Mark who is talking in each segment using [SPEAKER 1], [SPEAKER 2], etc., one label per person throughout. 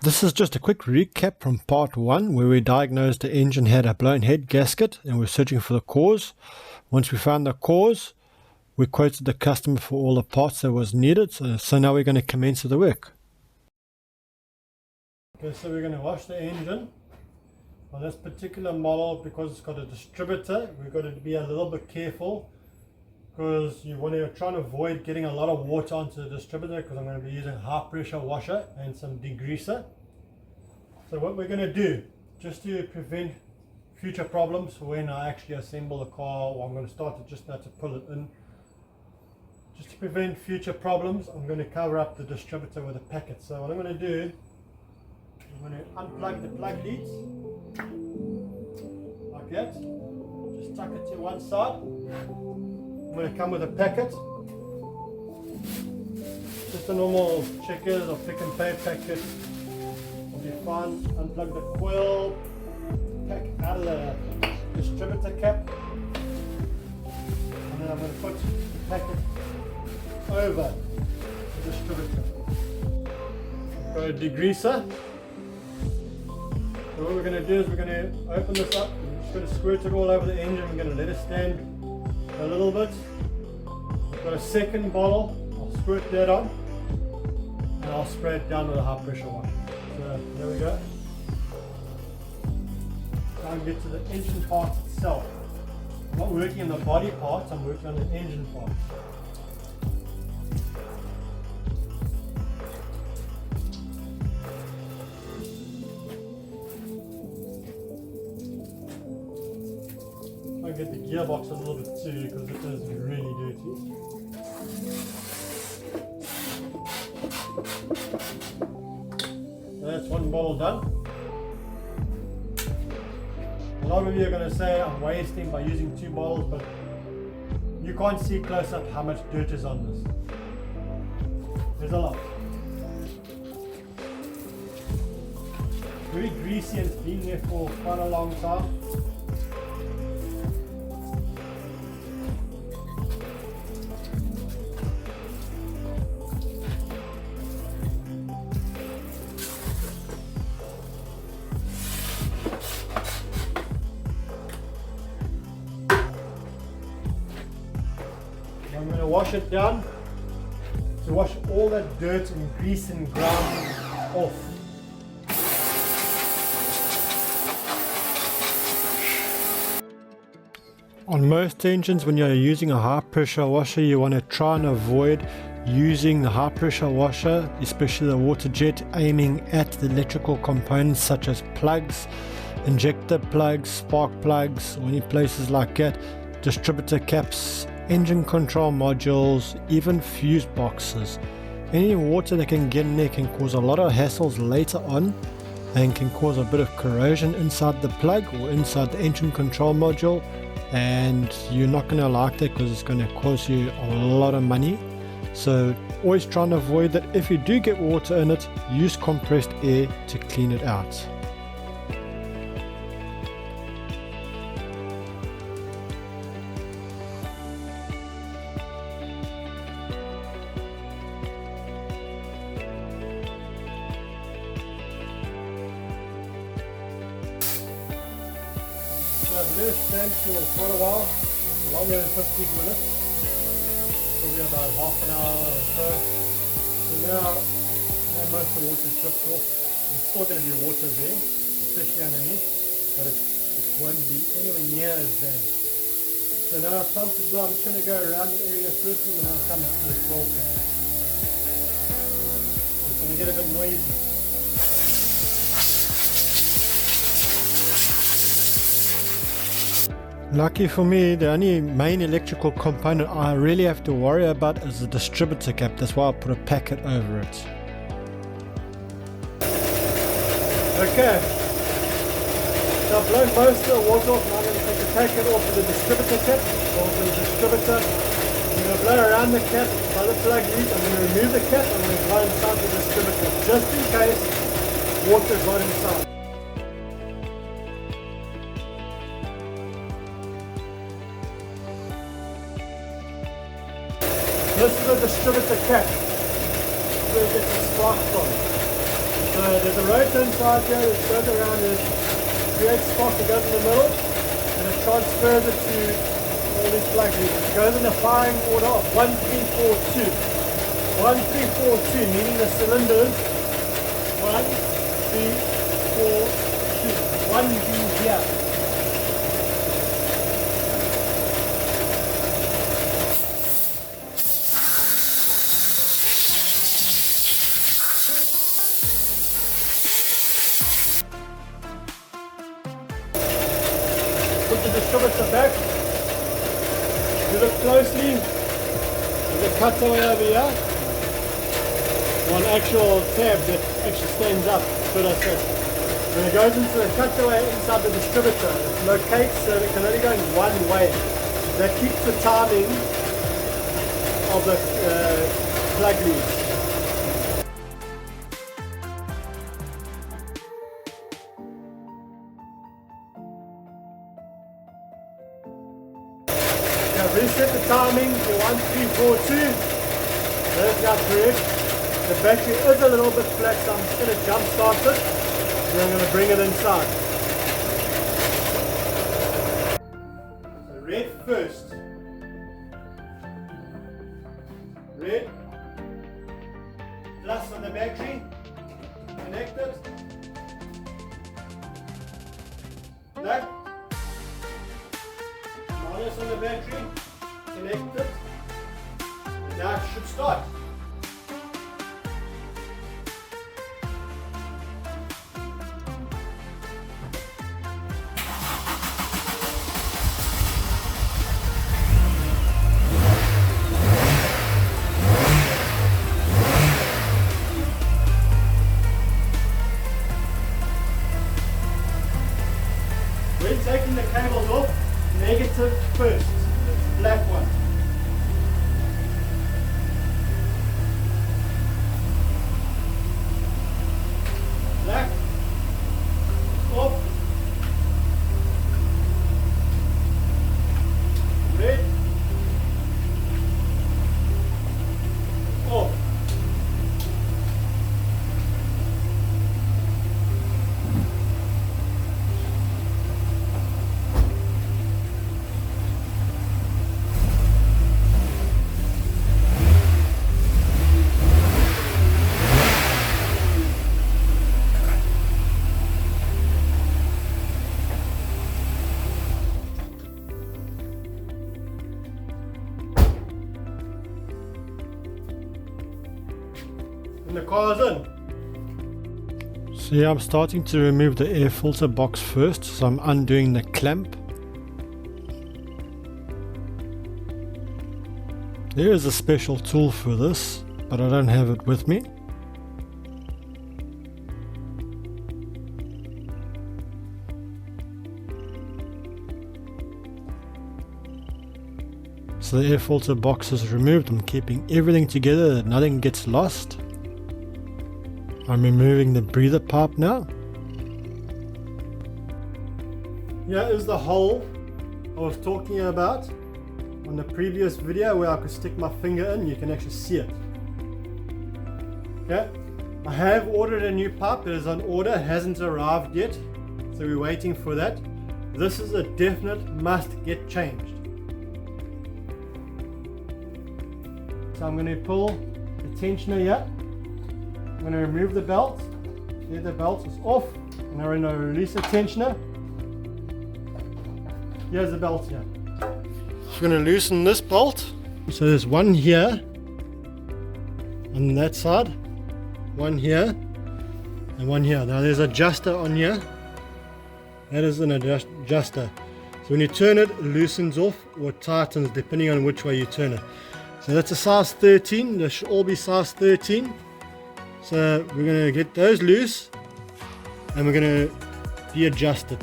[SPEAKER 1] This is just a quick recap from part 1 where we diagnosed the engine had a blown head gasket and we're searching for the cause. Once we found the cause, we quoted the customer for all the parts that was needed. So now we're going to commence with the work. Okay, so we're going to wash the engine. On this particular model, because it's got a distributor, we've got to be a little bit careful because you want to try and avoid getting a lot of water onto the distributor, because I'm going to be using high pressure washer and some degreaser. So what we're going to do, just to prevent future problems when I actually assemble the car, or I'm going to start it just now to pull it in, just to prevent future problems, I'm going to cover up the distributor with a packet. So what I'm going to do, I'm going to unplug the plug leads like that, just tuck it to one side. I'm going to come with a packet, just a normal checkers or pick and pay packet will be fine. Unplug the coil pack out of the distributor cap, and then I'm going to put the packet over the distributor. I've got a degreaser. So what we're going to do is we're going to open this up, we're just going to squirt it all over the engine. We're going to let it stand a little bit. I've got a second bottle, I'll squirt that on and I'll spray it down with a high pressure one. So there we go. Now we get to the engine part itself. I'm not working on the body parts, I'm working on the engine parts. Get the gearbox a little bit too, because it is really dirty. That's one bottle done. A lot of you are going to say I'm wasting by using 2 bottles, but you can't see close up how much dirt is on this. There's a lot. Very greasy and it's been there for quite a long time. I'm going to wash it down to wash all that dirt and grease and grime off. On most engines, when you're using a high pressure washer, you want to try and avoid using the high pressure washer, especially the water jet, aiming at the electrical components such as plugs, injector plugs, spark plugs, or any places like that, distributor caps, engine control modules, even fuse boxes. Any water that can get in there can cause a lot of hassles later on and can cause a bit of corrosion inside the plug or inside the engine control module, and you're not going to like that because it's going to cost you a lot of money. So always try and avoid that. If you do get water in it, use compressed air to clean it out. I've let it stand for quite a while, longer than 15 minutes, probably about half an hour or so. So now most of the water is stripped off. There's still going to be water there, especially underneath, but it won't be anywhere near as bad. So now it's time to blow. I'm just going to go around the area first and then I'll come to the coil pack. It's going to get a bit noisy. Lucky for me, the only main electrical component I really have to worry about is the distributor cap. That's why I put a packet over it. Okay, so I've blown most of the water off. Now I'm going to take the packet off of the distributor cap, off the distributor. I'm going to blow around the cap by the plug lead. I'm going to remove the cap. I'm going to blow inside the distributor just in case water got inside. This is the distributor cap. This is where it gets the spark from. So So there's a rotor inside here that goes around and creates spark that goes in the middle, and it transfers it to all these plug leads. It goes in a firing order of 1342. 1342, meaning the cylinders 1, 3, 4, 2. 1 being here. Put the distributor back. You look closely. There's a cutaway over here. One actual tab that actually stands up. So that's it. When it goes into the cutaway inside the distributor, it locates so it can only go in one way. That keeps the timing of the plug leads. Reset the timing to 1342. That's not correct. The battery is a little bit flat, so I'm just going to jump start it. And I'm going to bring it inside. So red first. Red. Plus on the battery. Connect it. Black. Minus on the battery. Connect it. And now it should start. When taking the cables off, negative first, the black one. Black, off. Red, off. And the car's in. So yeah, I'm starting to remove the air filter box first, so I'm undoing the clamp. There is a special tool for this, but I don't have it with me. So the air filter box is removed. I'm keeping everything together that nothing gets lost. I'm removing the breather pipe now. Here is the hole I was talking about on the previous video where I could stick my finger in. You can actually see it. Okay, I have ordered a new pipe. It is on order, it hasn't arrived yet, so we're waiting for that. This is a definite must get changed. So I'm going to pull the tensioner here. I'm going to remove the belt. There, the belt is off. And I'm going to release the tensioner. Here's the belt here. I'm going to loosen this bolt. So there's one here on that side, one here, and one here. Now there's an adjuster on here. That is an adjuster. So when you turn it, it loosens off or tightens depending on which way you turn it. So that's a size 13. They should all be size 13. So we're going to get those loose and we're going to de-adjust it.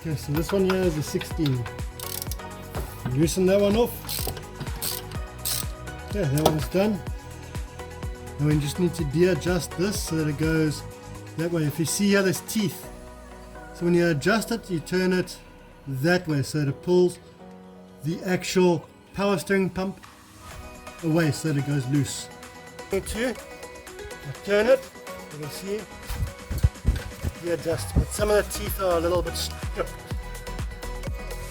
[SPEAKER 1] Okay, so this one here is a 16. Loosen that one off. Okay, that one's done. And we just need to de-adjust this so that it goes that way. If you see here, there's teeth. So when you adjust it, you turn it that way so that it pulls the actual power steering pump away so that it goes loose. I turn it, you can see readjust, but some of the teeth are a little bit stripped.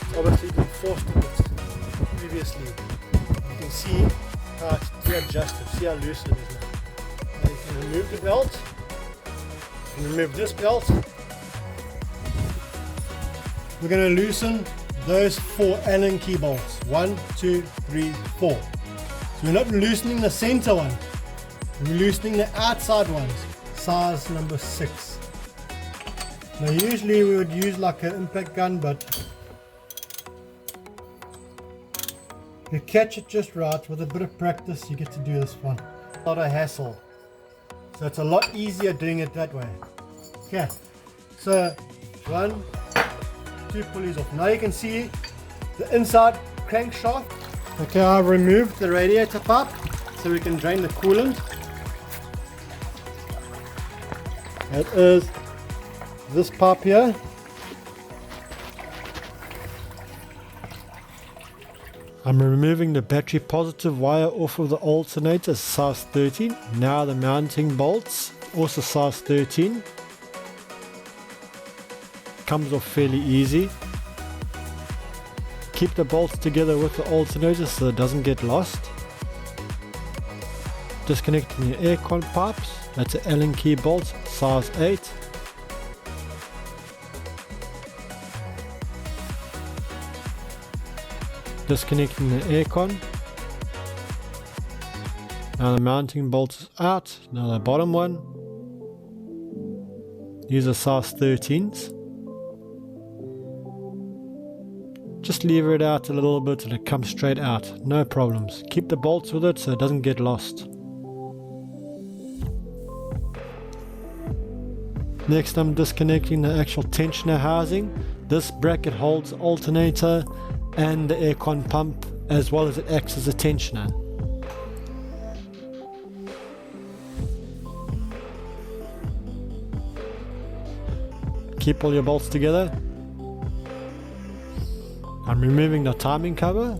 [SPEAKER 1] It's obviously been forced a bit previously. You can see how it's readjusted, see how loose it is now. Now you can remove the belt, and remove this belt. We're going to loosen those 4 Allen key bolts. 1, 2, 3, 4. So we're not loosening the center one, we're loosening the outside ones, size number 6. Now usually we would use like an impact gun, but if you catch it just right with a bit of practice, you get to do this one. A lot of hassle, so it's a lot easier doing it that way. Okay, so 1, 2 pulleys off. Now you can see the inside crankshaft. Okay, I've removed the radiator pipe so we can drain the coolant. It is this pipe here. I'm removing the battery positive wire off of the alternator, size 13. Now the mounting bolts, also size 13. Comes off fairly easy. Keep the bolts together with the alternator so it doesn't get lost. Disconnecting the aircon pipes, that's an Allen key bolt, size 8. Disconnecting the aircon. Now the mounting bolt is out. Now the bottom one. These are size 13s. Just lever it out a little bit and it comes straight out, no problems. Keep the bolts with it so it doesn't get lost. Next I'm disconnecting the actual tensioner housing. This bracket holds the alternator and the aircon pump, as well as it acts as a tensioner. Keep all your bolts together. I'm removing the timing cover.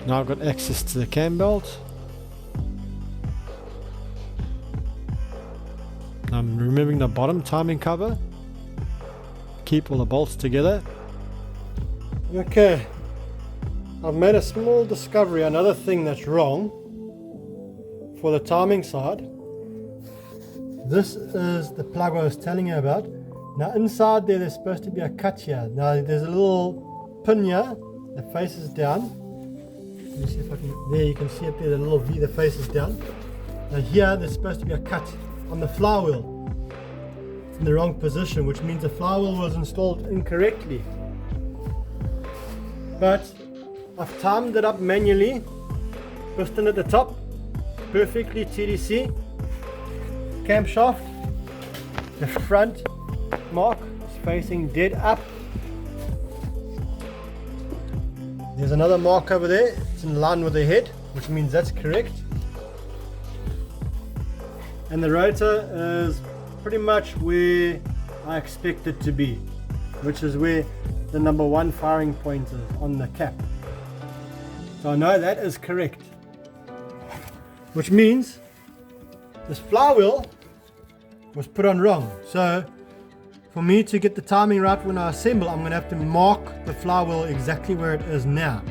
[SPEAKER 1] Now I've got access to the cam belt. I'm removing the bottom timing cover. Keep all the bolts together. Okay, I've made a small discovery, another thing that's wrong for the timing side. This is the plug I was telling you about. Now inside there's supposed to be a cut here. Now there's a little pin here that faces down. Let me see if I can, there you can see up there the little V that faces down. Now here there's supposed to be a cut on the flywheel. It's in the wrong position, which means the flywheel was installed incorrectly. But I've timed it up manually. Piston at the top, perfectly TDC. Camshaft, the front mark is facing dead up. There's another mark over there, it's in line with the head, which means that's correct. And the rotor is pretty much where I expect it to be, which is where the number 1 firing point is on the cap. So I know that is correct, which means this flywheel was put on wrong. So for me to get the timing right when I assemble, I'm going to have to mark the flywheel exactly where it is now.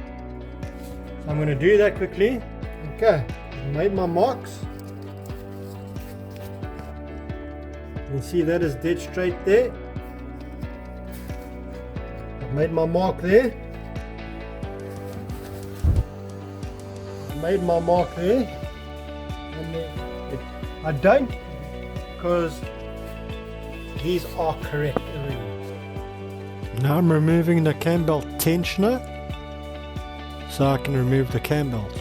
[SPEAKER 1] So I'm going to do that quickly. Okay, I've made my marks. You can see that is dead straight there. I've made my mark there. I've made my mark there. And then I don't, because these are correct already. Now I'm removing the cam belt tensioner so I can remove the cam belt.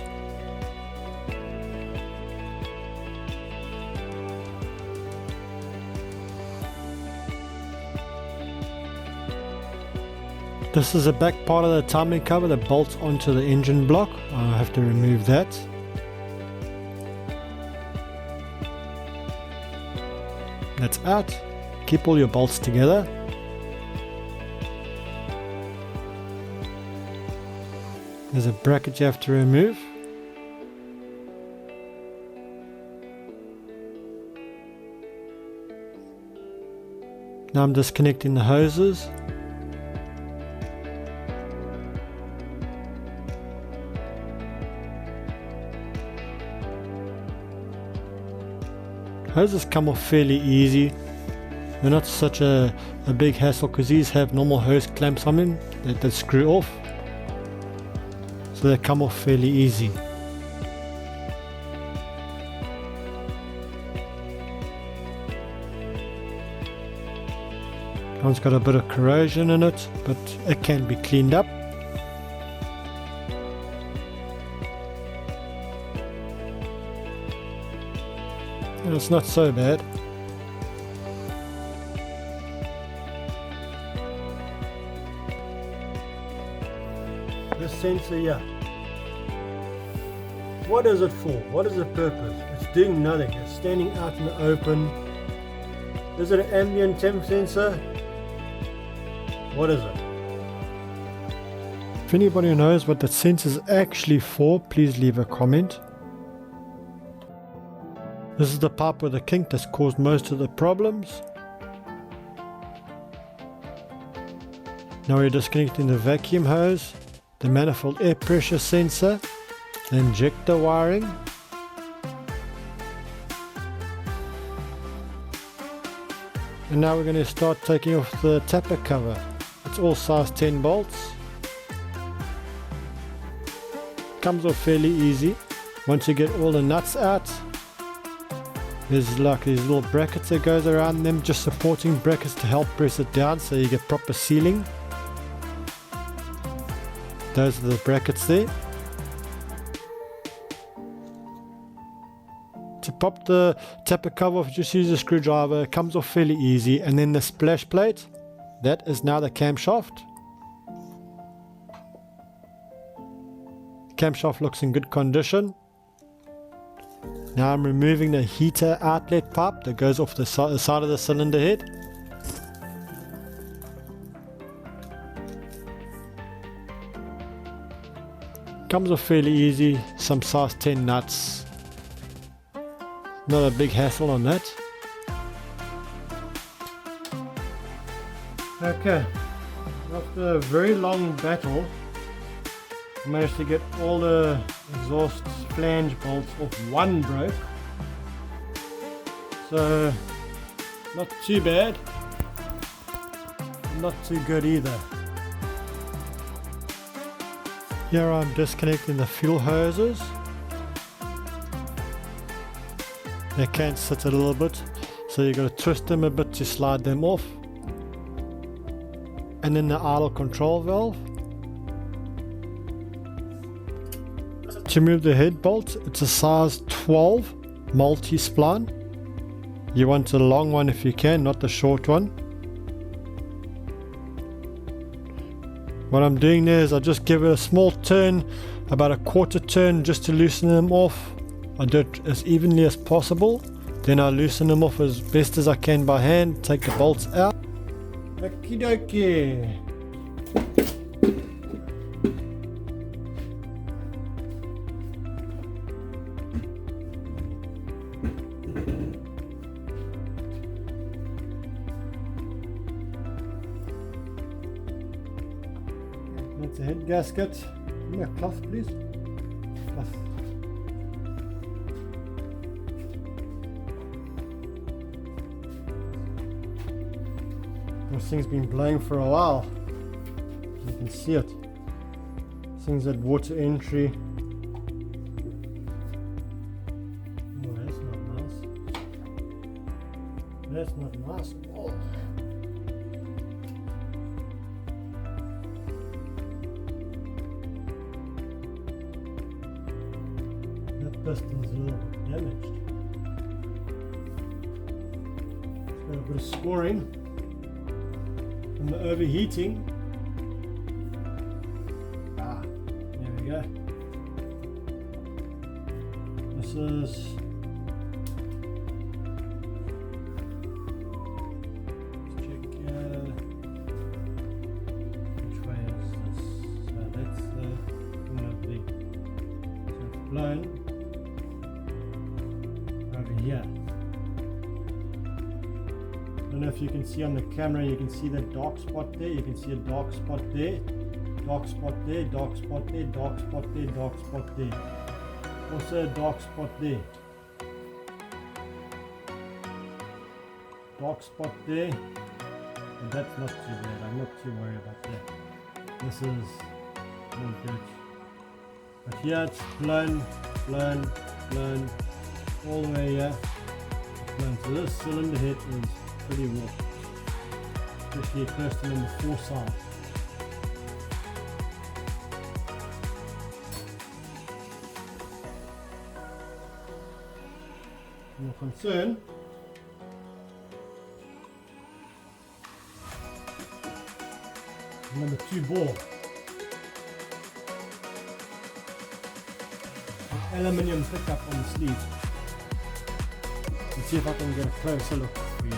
[SPEAKER 1] This is the back part of the timing cover that bolts onto the engine block. I have to remove that. That's out. Keep all your bolts together. There's a bracket you have to remove. Now I'm disconnecting the hoses. Hoses come off fairly easy. They're not such a big hassle because these have normal hose clamps on them that screw off. So they come off fairly easy. One's got a bit of corrosion in it, but it can be cleaned up. And it's not so bad. This sensor here, what is it for? What is the purpose? It's doing nothing. It's standing out in the open. Is it an ambient temp sensor? What is it? If anybody knows what that sensor is actually for, please leave a comment. This is the pipe with the kink that's caused most of the problems. Now we're disconnecting the vacuum hose, the manifold air pressure sensor, the injector wiring. And now we're going to start taking off the tapper cover. It's all size 10 bolts. Comes off fairly easy. Once you get all the nuts out, there's like these little brackets that goes around them, just supporting brackets to help press it down so you get proper sealing. Those are the brackets there. To pop the tapper cover off, just use a screwdriver. It comes off fairly easy. And then the splash plate, that is now the camshaft. Camshaft looks in good condition. Now I'm removing the heater outlet pipe that goes off the side of the cylinder head. Comes off fairly easy, some size 10 nuts. Not a big hassle on that. Okay, after a very long battle, I managed to get all the exhaust flange bolts off. One broke, so not too bad, not too good either. Here I'm disconnecting the fuel hoses. They can sit a little bit, so you've got to twist them a bit to slide them off. And then the idle control valve. To remove the head bolt, it's a size 12 multi-spline. You want a long one if you can, not the short one. What I'm doing there is I just give it a small turn, about a quarter turn, just to loosen them off. I do it as evenly as possible. Then I loosen them off as best as I can by hand, take the bolts out. Okie dokie. That's a head gasket. Give me a cloth, please. Cloth. This thing's been blowing for a while. You can see it. This thing's at water entry. Oh, that's not nice. That's not nice at all. That piston's a little bit damaged. It's got a bit of scoring from the overheating. There we go. This is which way is this? So that's one of the blown over here. don't know if you can see on the camera, you can see that dark spot there, you can see a dark spot there, dark spot there, dark spot there, dark spot there, dark spot there. Also a dark spot there. Dark spot there. And that's not too bad, I'm not too worried about that. This is all good. But here it's blown, blown, blown, all the way here. Blown. So this cylinder head is pretty warped, especially close to number 4 side. No concern. Number 2 ball. An aluminium pickup on the sleeve. Let's see if I can get a closer look for you.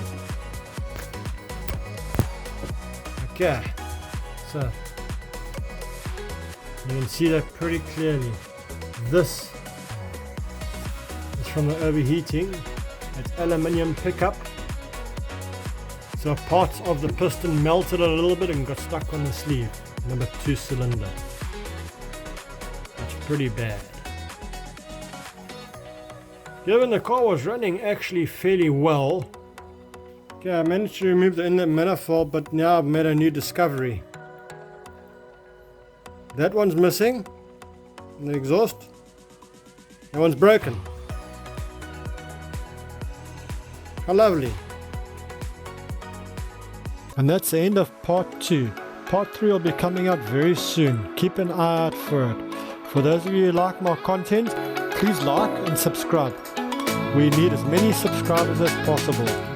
[SPEAKER 1] Okay, so you can see that pretty clearly. This is from the overheating. It's aluminium pickup. So parts of the piston melted a little bit and got stuck on the sleeve. Number 2 cylinder. That's pretty bad. Given the car was running actually fairly well. Okay, I managed to remove the inlet manifold, but now I've made a new discovery. That one's missing. The exhaust. That one's broken. How lovely. And that's the end of part 2. Part 3 will be coming out very soon. Keep an eye out for it. For those of you who like my content, please like and subscribe. We need as many subscribers as possible.